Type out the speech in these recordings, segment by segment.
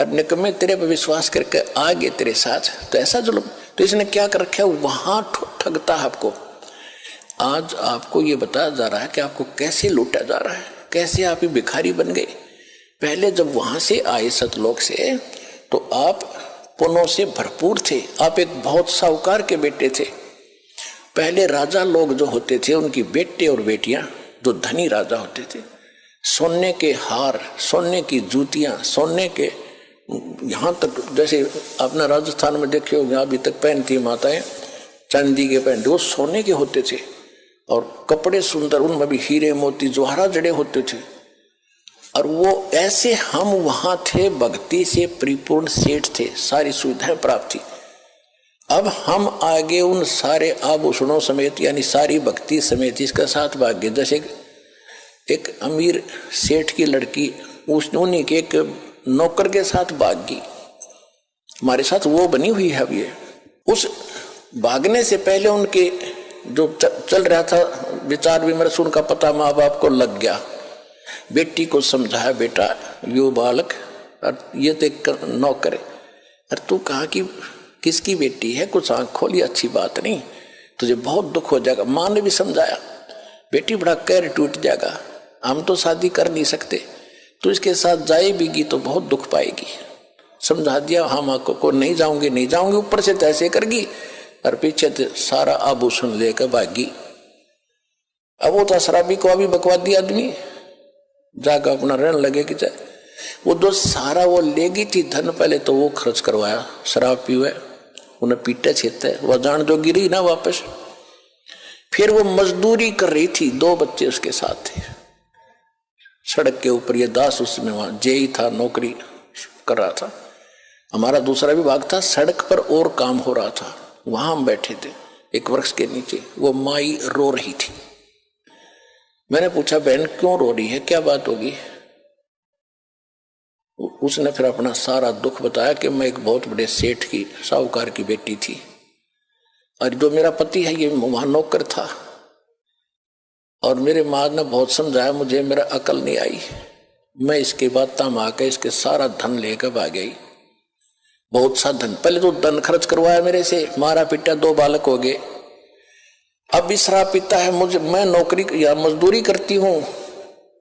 और निकम्मे तेरे पर विश्वास करके आ गए तेरे साथ, तो ऐसा जुल्म। तो इसने क्या कर रखा है, वहां ठगता है आपको। आज आपको ये बताया जा रहा है कि आपको कैसे लूटा जा रहा है, कैसे आप ही भिखारी बन गए। पहले जब वहां से आए सतलोक से तो आप पुण्यों से भरपूर थे, आप एक बहुत साहूकार के बेटे थे। पहले राजा लोग जो होते थे उनकी बेटे और बेटियां जो धनी राजा होते थे, सोने के हार, सोने की जूतियां, सोने के यहाँ तक जैसे अपना राजस्थान में देखे होंगे अभी तक पहनती माताएं चांदी के पहनते, वो सोने के होते थे। और कपड़े सुंदर, उनमें भी हीरे मोती जवाहरात जड़े होते थे। और वो ऐसे हम वहां थे, भक्ति से परिपूर्ण सेठ थे, सारी सुविधाएं प्राप्त थी। अब हम आगे उन सारे आभूषणों समेत यानी सारी भक्ति समेत इसका साथ भाग्य, जैसे एक अमीर सेठ की लड़की उन्हीं के एक नौकर के साथ भागी, हमारे साथ वो बनी हुई है। अब ये उस भागने से पहले उनके जो चल रहा था विचार विमर्श, उनका पता माँ बाप को लग गया। बेटी को समझाया, बेटा यो बालक और ये तो एक नौकर है, अरे तू कहाँ की किसकी बेटी है, कुछ आँख खोली, अच्छी बात नहीं, तुझे बहुत दुख हो जाएगा। माँ ने भी समझाया, बेटी बड़ा कैर टूट जाएगा, हम तो शादी कर नहीं सकते, तो इसके साथ जाएगी तो बहुत दुख पाएगी। समझा दिया, हाँ माँ को नहीं जाऊंगी, नहीं जाऊंगी, ऊपर से तैसे करगी और पीछे से सारा आभूषण लेकर भागी। अब वो तो शराबी को अभी बकवादी आदमी जाकर अपना रहने लगे कि चाहे वो जो सारा वो लेगी थी धन, पहले तो वो खर्च करवाया, शराब पीवे, उन्हें पीटे छेते, वह जान जो गिरी ना वापस। फिर वो मजदूरी कर रही थी, 2 बच्चे उसके साथ थे, सड़क के ऊपर। ये दास उसमें वहां जेई था, नौकरी कर रहा था। हमारा दूसरा विभाग था, सड़क पर और काम हो रहा था, वहां हम बैठे थे एक वृक्ष के नीचे। वो माई रो रही थी। मैंने पूछा, बहन क्यों रो रही है, क्या बात होगी? उसने फिर अपना सारा दुख बताया कि मैं एक बहुत बड़े सेठ की साहूकार की बेटी थी, और जो मेरा पति है ये वहां नौकर था, और मेरे माँ ने बहुत समझाया मुझे, मेरा अकल नहीं आई, मैं इसके बाद तम आकर इसके सारा धन लेकर भाग गई। बहुत सा धन, पहले तो धन खर्च करवाया मेरे से, मारा पीटा, 2 बालक हो गए। अब भी शराब पीता है मुझे, मैं नौकरी या मजदूरी करती हूँ,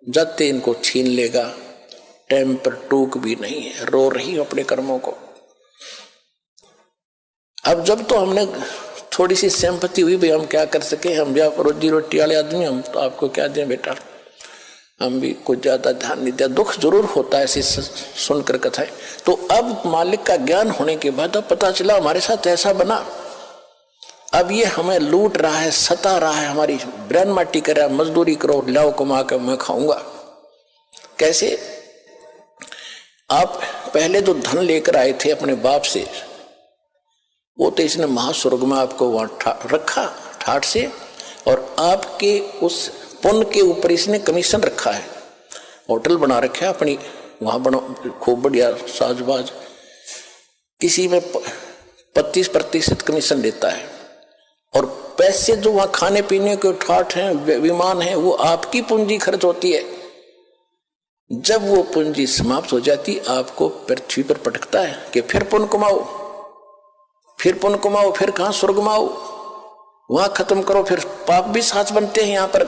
जाते इनको छीन लेगा। टाइम पर टूक भी नहीं है, रो रही हूं अपने कर्मों को। अब जब तो हमने थोड़ी सी सिंपैथी हुई, भाई हम क्या कर सके, हम भी आप रोजी रोटी वाले आदमी, हम तो आपको क्या दें बेटा, हम भी कुछ ज्यादा ध्यान नहीं दिया। दुख जरूर होता है ऐसी सुनकर कथाएं। तो अब मालिक का ज्ञान होने के बाद अब पता चला हमारे साथ ऐसा बना। अब ये हमें लूट रहा है, सता रहा है, हमारी ब्रेन माटी कर रहा है, मजदूरी करो, लाओ कमा कर मैं खाऊंगा। कैसे? आप पहले जो धन लेकर आए थे अपने बाप से, वो तो इसने महास्वर्ग में आपको वहां रखा ठाठ से, और आपके उस पुण्य के ऊपर इसने कमीशन रखा है। होटल बना रखा है अपनी, वहां बना खूब बढ़िया साजबाज, किसी में 25% कमीशन देता है, और पैसे जो वहां खाने पीने के ठाठ हैं, विमान है, वो आपकी पूंजी खर्च होती है। जब वो पूंजी समाप्त हो जाती, आपको पृथ्वी पर पटकता है कि फिर पुण्य कमाओ, फिर पुण्य कमाओ, फिर कहां स्वर्ग में आओ, वहां खत्म करो, फिर पाप भी साथ बनते हैं, यहां पर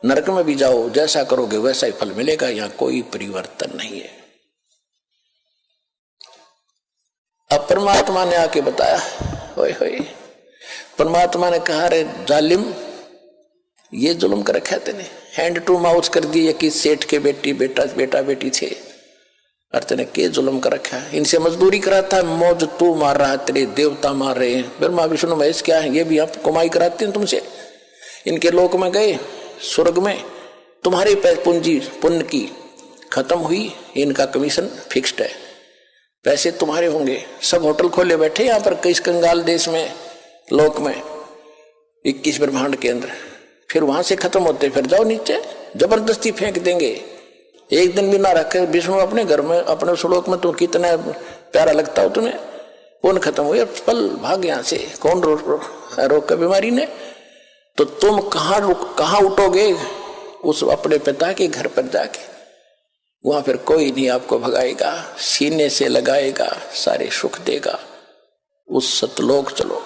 नरक में भी जाओ, जैसा करोगे वैसा ही फल मिलेगा, यहां कोई परिवर्तन नहीं है। अब परमात्मा ने आके बताया, होय होय, परमात्मा ने कहा, रे जालिम, ये जुल्म कर रखा है तेने, हैंड टू माउथ कर दिए कि सेठ के बेटी बेटा बेटी थे, और तेने के जुल्म कर रखा है, इनसे मजदूरी कराता है, मौज तू मार रहा है, तेरे देवता मार रहे हैं, ब्रह्मा विष्णु महेश क्या है, ये भी आप कमाई कराते हैं तुमसे। इनके लोक में गए, स्वर्ग में तुम्हारी पूंजी पुण्य की खत्म हुई, इनका कमीशन फिक्स्ड है, पैसे तुम्हारे होंगे। सब होटल खोले बैठे यहाँ पर किस कंगाल देश में, लोक में, 21 ब्रह्मांड के अंदर। फिर वहां से खत्म होते फिर जाओ नीचे, जबरदस्ती फेंक देंगे, एक दिन भी ना रखे विष्णु अपने घर में, अपने श्लोक में, तो कितना प्यारा लगता हो तुम्हें, कौन खत्म हुए, पल भाग यहां से, कौन रोक का बीमारी ने, तो तुम कहाँ उठोगे, उस अपने पिता के घर पर जाके। वहां फिर कोई नहीं आपको भगाएगा, सीने से लगाएगा, सारे सुख देगा। उस सतलोक चलो।